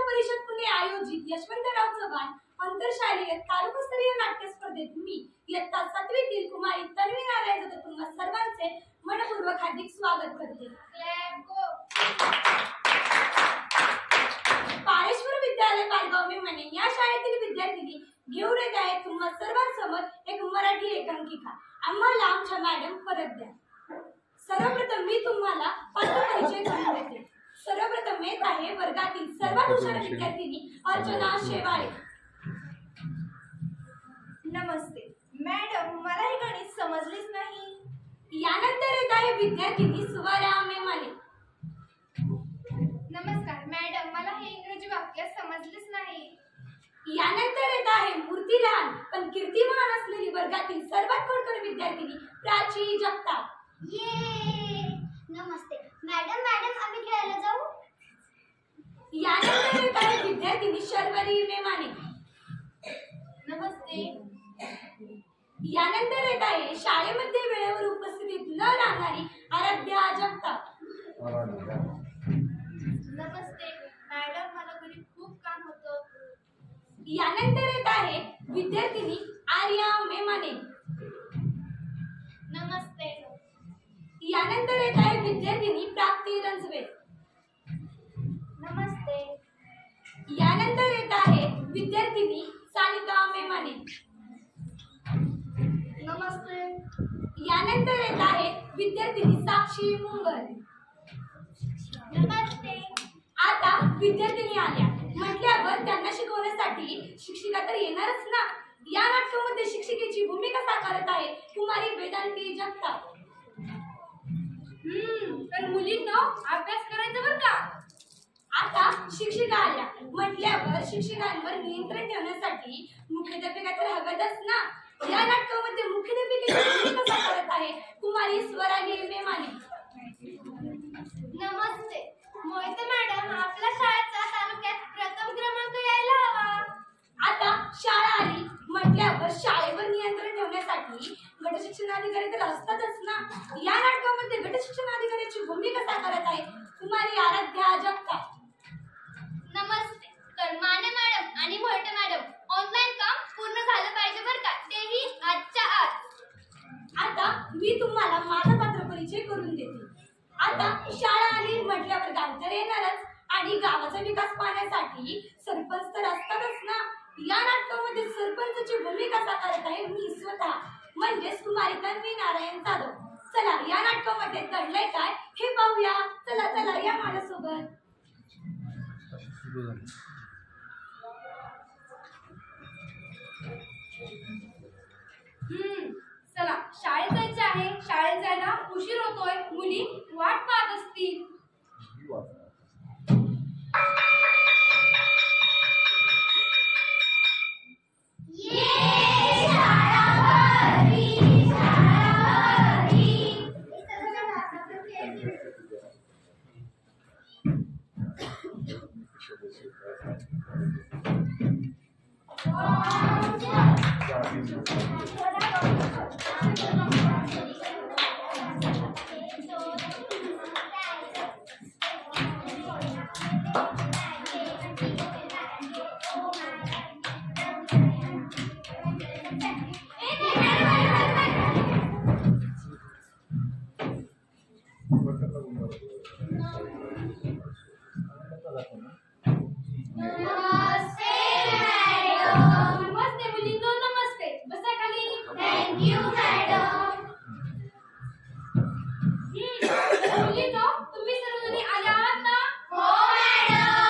परिषद पुणे आयोजित यशवंतराव चव्हाण आंतरशालेय तालुकास्तरीय नाट्य स्पर्धेत मी इयत्ता 7वीतील कुमारी तन्वी नारायण जाधव तुम्हा सर्वांचे मनपूर्वक हार्दिक स्वागत करते. पारेश्वर विद्यालय पालगाव मेमणे या शाळेतील विद्यार्थिनी घेऊन येत आहेत तुम्हा सर्वांसमोर एक मराठी एकांकिका. आम्हाला आमच्या मॅडम परत द्या. सर्वप्रथम मी तुम्हाला पात्र परिचय करून देते. सर्वप्रथम येत आहे वर्गातील सर्वात हुशार विद्यार्थिनी अर्चना शेवाळे. नमस्ते मॅडम, मला हे गणित समजलेच नाही. यानंतर येत आहे विद्यार्थिनी सुवारा मेमाने. नमस्कार मॅडम, मला हे इंग्रजी वाक्य समजलेच नाही. यानंतर येत आहे मूर्ती लहान पण कीर्तिमान असलेली वर्गातील सर्वात खोडकर विद्यार्थिनी प्राची जगताप. नमस्ते मॅडम, आम्ही खेळायला जाऊ. यानंतर येत आहे विद्यार्थिनी शर्वरी मेमाने. नमस्ते. यानंतर येत आहे शाळेमध्ये वेळेवर उपस्थित न राहणारी आराध्या जगताप. नमस्ते मॅडम, मला घरी खूप काम होतं. यानंतर येत आहे विद्यार्थिनी आर्या मेमाने. नमस्ते. यानंतर येत आहे विद्यार्थिनी प्राप्ती रंजवे. नमस्ते. यानंतर येत आहे विद्यार्थिनी सानिका मेमाने. नमस्ते. यानंतर येत आहे विद्यार्थिनी साक्षी मुंगल. नमस्ते. आता विद्यार्थिनी आल्या म्हटल्यावर त्यांना शिकवण्यासाठी शिक्षिका तर येणारच ना. या नाटकामध्ये शिक्षिकेची भूमिका साकारत आहे कुमारी वेदांती जगताप. तर मुलींना अभ्यास करायचा बरं का. आता शिक्षिका आल्या म्हटल्यावर शिक्षकांवर नियंत्रण ठेवण्यासाठी मुख्याध्यापिका तर हव्यातच ना. या नाटकामध्ये मुख्याध्यापिकेची भूमिका साकारत आहे कुमारी स्वराली मेमाने. नमस्ते मोहिते मॅडम, आपल्या शाळेचा तालुक्यात प्रथम क्रमांक यायला हवा. आता शाळा आली म्हटल्यावर शाळेवर नियंत्रण ठेवण्यासाठी गटशिक्षणाधिकारी तर असतातच ना. या नाटकामध्ये गटशिक्षणाधिकाऱ्याची भूमिका साकारत आहे कुमारी आराध्या जगताप. नमस्ते. तर माने मॅडम आणि मोहिते मॅडम, ऑनलाईन काम पूर्ण झालं पाहिजे बरं का, तेही आजच्या आज. आता मी तुम्हाला माझा पात्र परिचय करून देते. आता शाळा आली म्हटल्यावर गाव तर येणारच आणि गावाचा विकास पाहण्यासाठी सरपंच तर असतातच ना. या नाटकामध्ये सरपंचाची भूमिका साकारत आहे मी स्वतः म्हणजेच कुमारी तन्वी नारायण जाधव. चला या नाटकामध्ये घडलंय काय हे पाहूया. चला चला या माझ्यासोबत. चला शाळेत जायचे आहे. शाळेत जायला उशीर होतोय. मुली वाट पाहत असतील. नमस्ते मुलींनो, नमस्ते. बसा खाली. Thank you madam. मुलींनो, तुम्ही सर्वजणी आल्या आहात ना? हो मॅडम.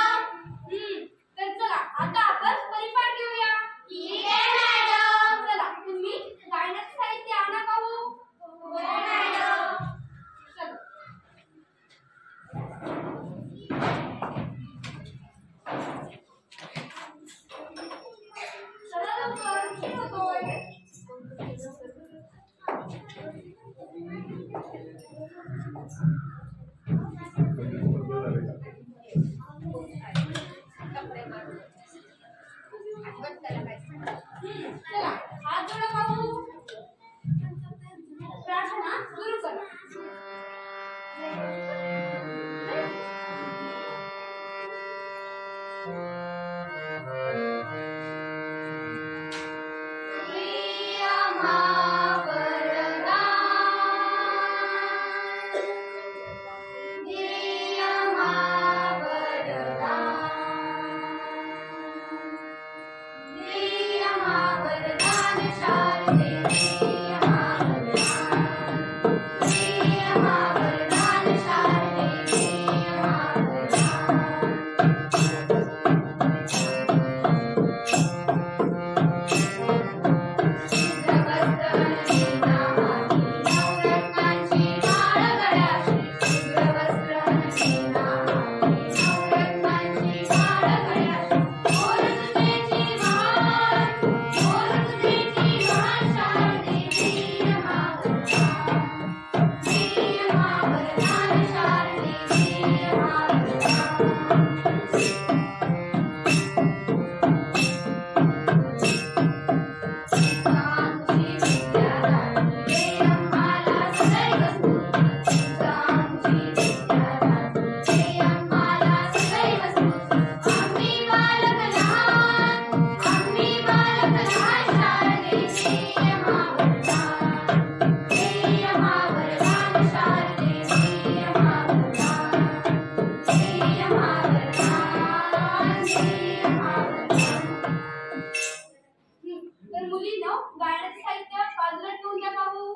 तर मुलींनो गाण्याचं साहित्य बाजूला ठेवून द्या पाहू.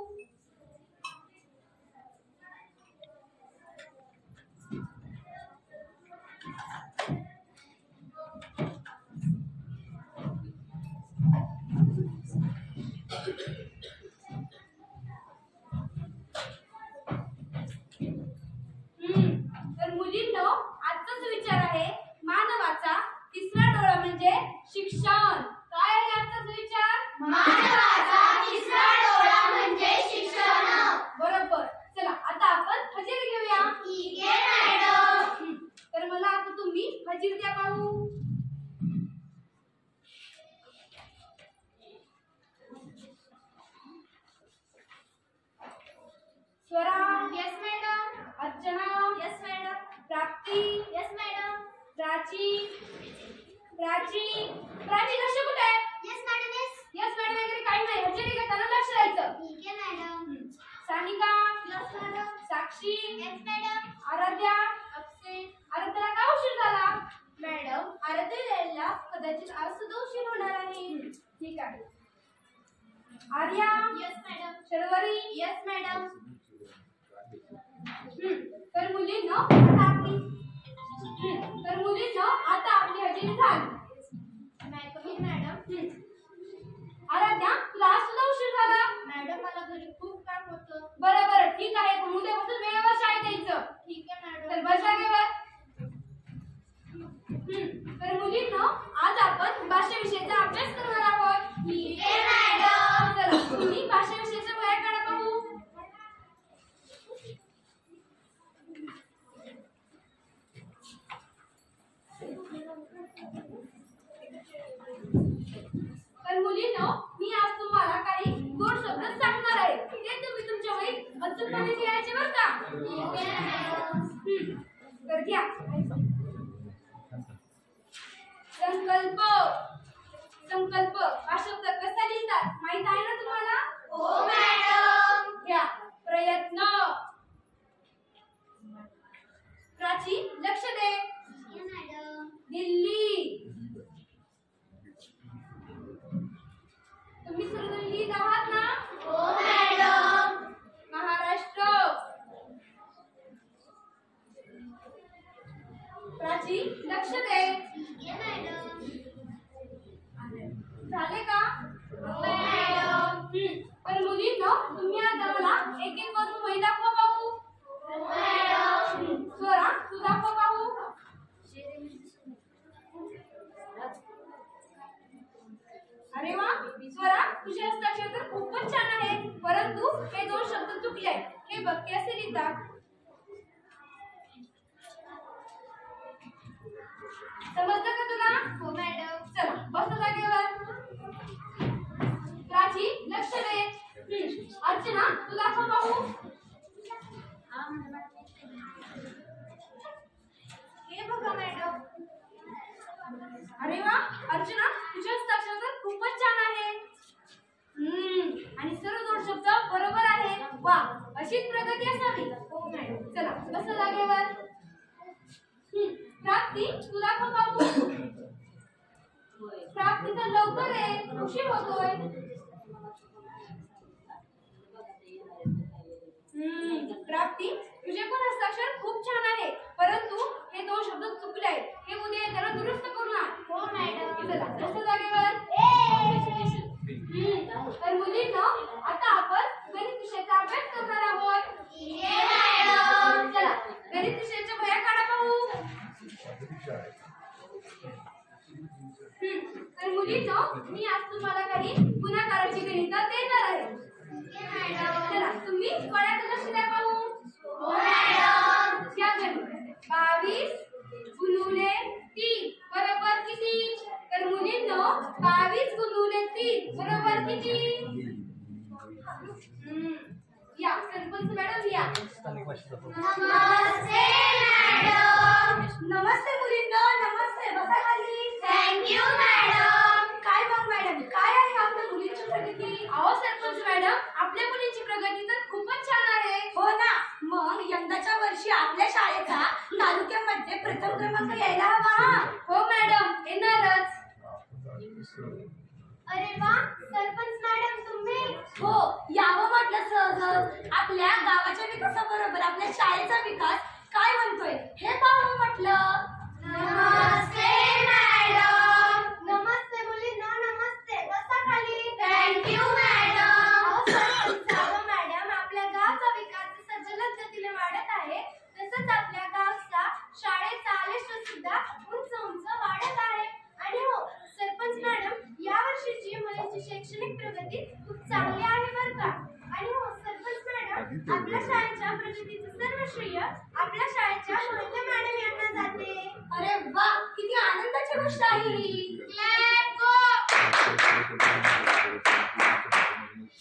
तर मुलींनो आजचाच विचार आहे मानवाचा तिसरा डोळा म्हणजे शिक्षण. काय आहे आजचाच विचार? मानवाचा तिसरा डोळा म्हणजे शिक्षण. बरोबर. चला आता आपण हजेरी घेऊया. ठीक आहे मॅडम. तर मला आता तुम्ही हजेरी द्या पाहू. Swara. Yes madam. Archana. Yes madam. Prapti. Yes madam. Prachi. Prachi. Prachi लक्ष कुठे आहे? Yes madam. Yes. Yes madam वगैरे काही नाही. हजेरी घेताना लक्ष द्यायचं. ठीक आहे madam. Sanika. Yes madam. Sakshi. Yes madam. Aradhya. Absent. आराध्याला का उशीर झाला? मॅडम आराध्य यायला कदाचित आज सुद्धा उशीर होणार आहे. ठीक आहे. Arya. Yes madam. Sharvari. Yes madam. तर मुलींनो आता आपली हजेरी झाली. Madam madam. आराध्या तुला आज सुद्धा उशीर झाला. मॅडम मला घरी खूप काम होतं. बरं बरं ठीक आहे. पण उद्यापासून वेळेवर शाळेत यायचं. ठीक आहे मॅडम. तर बस जागेवर. तर मुलींनो आज आपण भाषा विषयाचा अभ्यास करणार आहोत. ठीक आहे मॅडम. चला तुम्ही भाषा विषयाच्या वह्या काढा पाहू. तर मुलींनो मी आज तुम्हाला काही गोड शब्द सांगणार आहे. ते तुम्ही तुमच्या वहीत अचूकपणे लिहायचे बरं का. ठीक आहे मॅडम. तर घ्या. संकल्प. संकल्प हा शब्द कसा लिहितात माहित आहे ना तुम्हाला? हो मॅडम. घ्या. प्रयत्न. प्राची लक्ष दे. ठीक आहे मॅडम. दिल्ली. तुम्ही सर्वजण लिहित आहात ना? हो मॅडम. महाराष्ट्र. प्राची लक्ष दे. ठीक आहे मॅडम. झाले का? हो मॅडम. तर मुलींनो तुम्ही आता मला एक एक करून वही दाखवा पाहू. हो मॅडम. स्वरा तू दाखव पाहू. अरे वा स्वरा तुझे हस्ताक्षर तर खूपच छान आहे. परंतु हे दोन शब्द चुकले. हे बघ कसे लिहितात. समजलं का तुला? हो मॅडम. चला बस जागेवर. प्राची लक्ष दे. अर्चना तू दाखव पाहू. हे बघा मॅडम. अरे वा अर्चना तुझे हस्ताक्षर तर खूपच छान आहे. आणि सर्व दोन शब्द बरोबर आहे. वा अशीच प्रगती असावी. हो मॅडम. चला बस जागेवर. प्राप्ती तू दाखव पाहू. प्राप्ती तर लवकर आहे. उशीर होतोय. प्राप्ती तुझे पण हस्ताक्षर खूप छान आहे. परंतु हे दोन शब्द चुकले आहेत. हे उद्या येताना दुरुस्त करून आण. हो मॅडम. चला बस जागेवर. तर मुलींनो आता आपण गणित विषयाचा अभ्यास करणार आहोत. ठीक आहे मॅडम. चला गणित विषयाच्या वह्या काढा पाहू. तर मुलींनो मी आज तुम्हाला काही गुणाकाराची गणित देणार आहे. ठीक आहे मॅडम. चला तुम्ही फळ्यात लक्ष द्या पाहू. हो मॅडम. घ्या गणित. 22 नमस्ते मॅडम. नमस्ते मुलींना. नमस्ते. बसा खाली. Thank you madam. काय मग मॅडम, काय आहे आपल्या मुलींची प्रगती? अहो सरपंच मॅडम, आपल्या मुलींची प्रगती तर खूपच छान आहे. हो ना. मग यंदाच्या वर्षी आपल्या शाळेचा तालुक्यामध्ये प्रथम क्रमांक यायला हवा. हो मॅडम, येणारच. अरे वा, सरपंच मॅडम तुम्ही. हो, यावं म्हटलं सहज. आपल्या गावाच्या विकासाबरोबर आपल्या शाळेचा विकास काय म्हणतोय हे पाहावं म्हटलं. नमस्ते मॅडम. नमस्ते मुलींना. नमस्ते. बसा खाली. Thank you madam. अहो, सरपंच साहेब, मॅडम, आपल्या गावचा विकास जसा जलद गतीने वाढत आहे तसंच आपल्या गावचा शाळेचा आलेख सुद्धा उंच उंच वाढत आहे. आणि हो सरपंच मॅडम, या वर्षीची मुलींची शैक्षणिक प्रगती खूप चांगली आहे बरं का. आणि हो सरपंच मॅडम, आपल्या शाळेच्या प्रगतीचं सर्व श्रेय आपल्या शाळेच्या मोहिते मॅडम यांना जाते. अरे वा, किती आनंदाची गोष्ट आहे ही.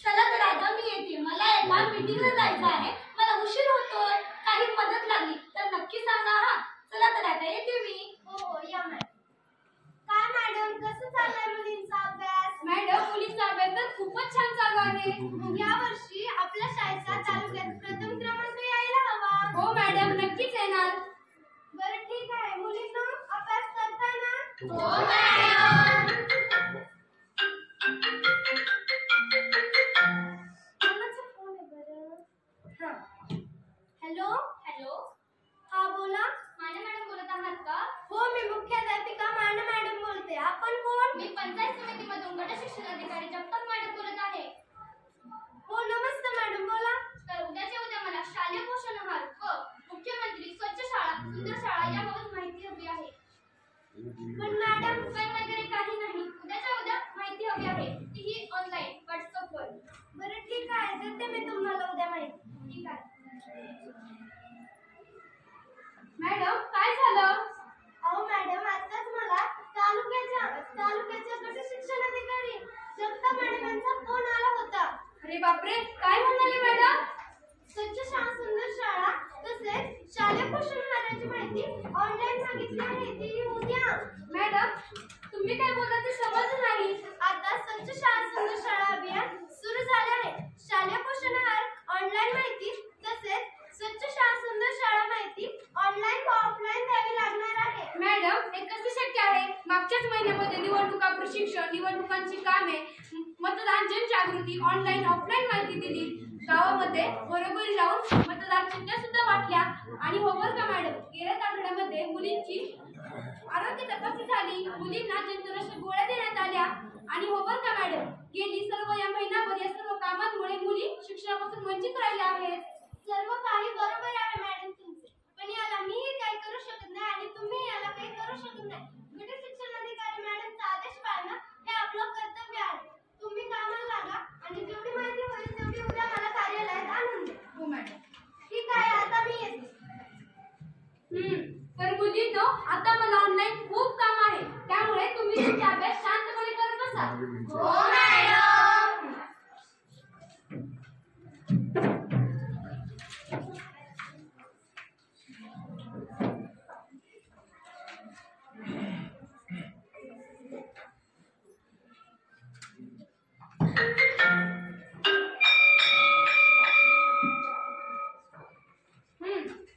चला तर आता मी येते. मला एका मीटिंगला जायचं आहे. मला उशीर होतोय. काही मदत लागली तर नक्की सांगा हा. चला तर आता येते मी. हो या मॅडम. काय मॅडम, कसं चाललंय मुलींचा अभ्यास? मॅडम, मुलींचा अभ्यास तर खूपच छान चालू आहे. या वर्षी आपल्या शाळेचा तालुक्यात प्रथम क्रमांक यायला हवा. हो मॅडम, नक्कीच येणार. बरं ठीक आहे. मुलींना अभ्यास करताय ना? हो मॅडम. कोणाचा फोन आहे बरं? हॅलो. हॅलो, हा बोला. माने मॅडम बोलत आहात का? हो, मी मुख्याध्यापिका मांडे मॅडम बोलते. आपण कोण? मी पंचायत समितीमधून गट शिक्षण अधिकारी जगताप मॅडम बोलत आहे. हो नमस्ते मॅडम, बोला. तर उद्याच्या उद्या मला शालेय पोषण आहार व मुख्यमंत्री स्वच्छ शाळा सुंदर शाळा याबाबत माहिती हवी आहे. पण मॅडम, पण वगैरे काही नाही. उद्याच्या उद्या माहिती हवी आहे, तीही ऑनलाईन व्हॉट्सअपवर. बरं ठीक आहे, देते मी तुम्हाला उद्या माहिती. ठीक आहे. मॅडम, काय झालं? अहो मॅडम, आताच मला तालुक्याच्या गट शिक्षण अधिकारी जगताप मॅडम यांचा फोन आला होता. अरे बापरे, काय म्हणाले मॅडम? स्वच्छ शाळा सुंदर शाळा तसेच शालेय पोषण आहाराची माहिती ऑनलाईन सांगितली आहे. ती उद्या. मॅडम, तुम्ही काय बोलता ते समजलं नाही. आता स्वच्छ शाळा सुंदर शाळा अभियान सुरू झाले आहे. शालेय पोषण आहार ऑनलाईन माहिती तसेच स्वच्छ शाळा सुंदर शाळा माहिती ऑनलाईन व ऑफलाईन द्यावी लागणार आहे. मॅडम, हे कसे शक्य आहे? मागच्याच महिन्यामध्ये निवडणुका प्रशिक्षण, निवडणुकांची कामे, मतदान जनजागृती, ऑनलाईन ऑफलाईन माहिती दिली. गावामध्ये घरोघरी जाऊन मतदार चिठ्ठ्या सुद्धा वाटल्या. आणि हो बरं का मॅडम, गेल्या आठवड्यामध्ये मुलींची आरोग्य तपासणी झाली. मुलींना जंतुनाशक गोळ्या देण्यात आल्या. आणि हो बरं का मॅडम, गेली सर्व या महिन्याभर या सर्व कामांमुळे मुली शिक्षणापासून वंचित राहिल्या आहेत. सर्व काही बरोबर आहे मॅडम तुमचे, पण याला मीही काही करू शकत नाही आणि तुम्ही याला काही करू शकत नाही. गट शिक्षण अधिकारी मॅडमचा आदेश पाळणं हे आपलं कर्तव्य आहे. तुम्ही कामाला लागा आणि जेवढी माहिती होईल तेवढी उद्या मला कार्यालयात आणून द्या. हो मॅडम. ठीक आहे, आता मी येते. तर मुलींनो, आता मला ऑनलाईन खूप काम आहे. त्यामुळे तुम्ही तुमचा अभ्यास शांतपणे करत बसा. हो मॅडम.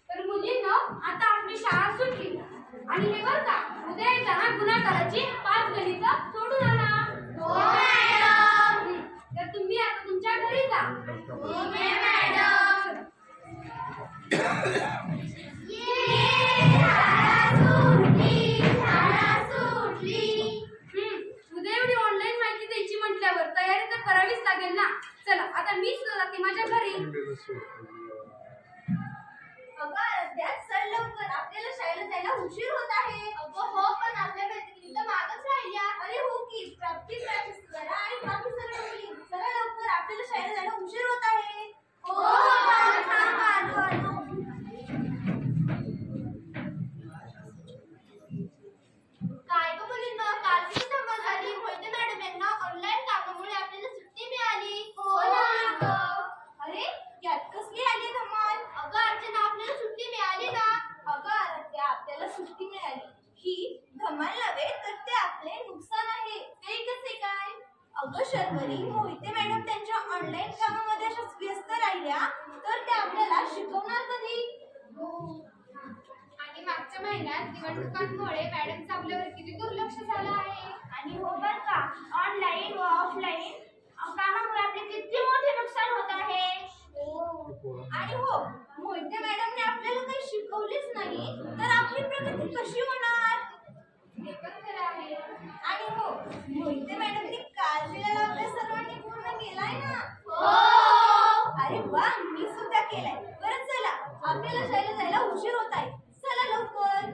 तर मुलींनो, आता आपली शाळा सुटली. आणि हे बरं का, उद्या येताना गुन्हागाराची 5 गणितं सोडून आणा. हो मॅडम. तर तुम्ही आता तुमच्या घरी जा. हो मॅडम. शाळा सुटली. उद्या एवढी ऑनलाईन माहिती द्यायची म्हटल्यावर तयारी तर करावीच लागेल ना. चला, आता मी सुद्धा जाते माझ्या घरी. अगं त्यात चल लवकर, आपल्याला शाळेला जायला उशीर होत आहे. अगं हो, पण आपल्या मैत्रिणी तर मागच राहिल्या. अरे हो की, प्रॅक्टिस करा आणि बाकी सर्व मुली चला लवकर, आपल्याला शाळेला जायला उशीर होत आहे. हो, थांब, आलो. ही धमाल नव्हे तर ते आपले नुकसान आहे. ते कसे काय? अगं शर्वरी, मोहिते मॅडम त्यांच्या ऑनलाईन कामामध्ये अशाच व्यस्त राहिल्या तर त्या आपल्याला शिकवणार कधी? आणि मागच्या महिन्यात निवडणुकांमुळे मॅडमचं आपल्यावर किती दुर्लक्ष झालं आहे. आणि हो बर का, ऑनलाईन व ऑफलाईन कामामुळे आपले किती मोठे नुकसान होत आहे. आणि हो, मोहिते मॅडमने आपल्याला काही शिकवलेच नाही तर आपली प्रगती कशी होणार? हे पण खरं आहे. आणि हो, मोहिते मॅडमने काल दिलेला अभ्यास सर्वांनी पूर्ण केलाय ना? अरे वा, मी सुद्धा केलाय. बरं चला, आपल्याला शाळेला जायला उशीर होत आहे. चला लवकर.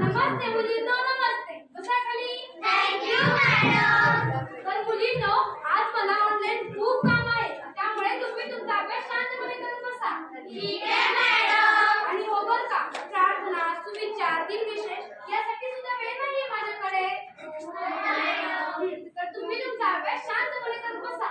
नमस्ते मुलींनो, नमस्ते. बसा खाली. तर मुलींनो, आज मला ऑनलाईन खूप काम आहे, त्यामुळे तुम्ही तुमचा अभ्यास शांतपणे करत बसा. आणि हो बरं का, प्रार्थना, सुविचार, दिनविशेष यासाठी सुद्धा वेळ नाहीये माझ्याकडे. तर तुम्ही तुमचा अभ्यास शांतपणे करत बसा.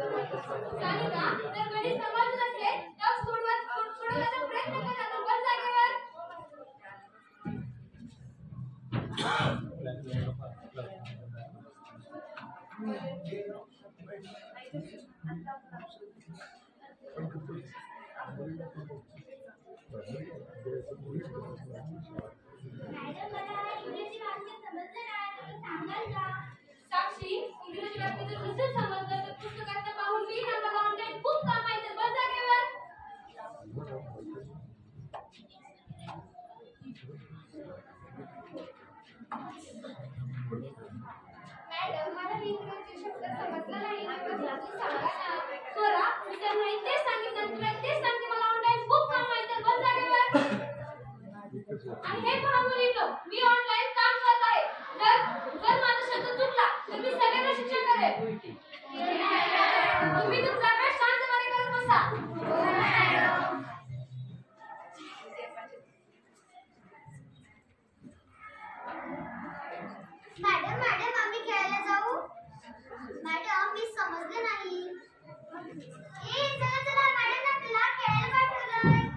सानिका, तर गणित समजलं नसेल तर सोडवण्याचा प्रयत्न करा. बस जागेवर. साक्षी, इंग्रजी वाक्य जर नसेल समजलं तर पुस्तकात पाहून लिही ना. मला ऑनलाईन खूप काम आहे. तर बस जागेवर. मॅडम, मला इंग्रजी शब्द समजला नाही. सांगा ना. बरं, मी त्यांना तेच सांगितलं, तुला तेच सांगते. मला ऑनलाईन खूप काम आहे. तर बस जागेवर. आणि हे पहा मुलींनो, मी ऑनलाईन काम करत आहे. जर माझा शब्द चुकला तर मी सगळ्यांना शिक्षा करेन. तुम्ही तुमचा अभ्यास शांतपणे करत बसा. मॅडम, आम्ही खेळायला जाऊ? मॅडम, मी समजलं नाही. चला मॅडम, आपल्याला खेळायला पाठवलंय.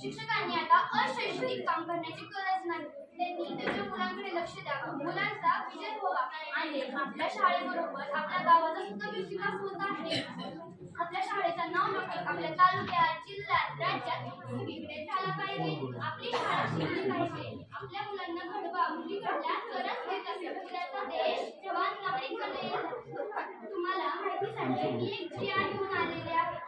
शिक्षकांनी आता अशैक्षणिक काम करण्याची गरज नाही. त्यांनी त्यांच्या मुलांकडे लक्ष द्यावं, मुलांचा विजय व्हावा आणि आपल्या शाळेबरोबर आपल्या गावाचा सुद्धा विकास होत आहे. आपल्या शाळेचा नाव लवकर आपल्या तालुक्यात, जिल्ह्यात, राज्यात सगळीकडे झाला पाहिजे. आपली शाळा शिकली पाहिजे. आपल्या मुलांना घडवा, मुली घडल्या तरच उद्याचा देश जवान नागरिक बनेल. तुम्हाला माहितीसाठी मी एक चिया घेऊन आलेले आहे.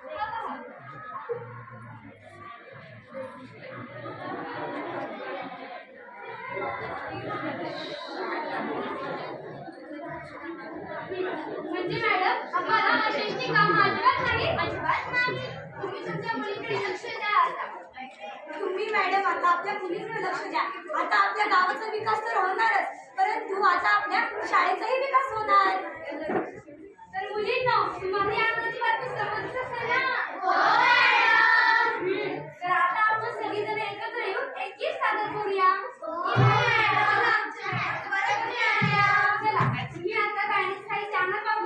म्हणजे मॅडम आम्हाला अशैक्षणिक काम अजिबात नाही. अजिबात नाही. तुम्ही तुमच्या मुलीकडे लक्ष द्या. आता तुम्ही मॅडम आता आपल्या मुलींकडे लक्ष द्या. आता आपल्या गावाचा विकास तर होणारच, परंतु आता आपल्या शाळेचाही विकास होणार. तर मुलींनो, तुम्हाला या आनंदाची बातमी समजत असेल ना? तर आता आपण सगळीजण एकत्र येऊन एक गीत सादर करूया. चला, तुम्ही आता गाण्याची काही चॅनल पाहू.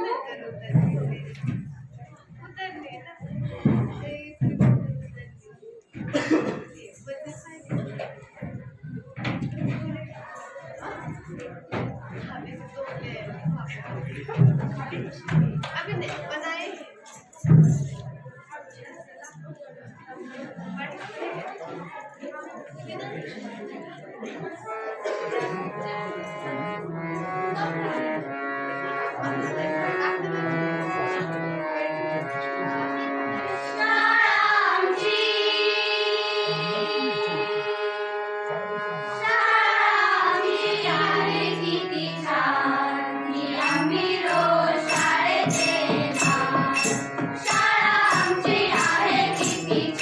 शाळा आमची आहे किती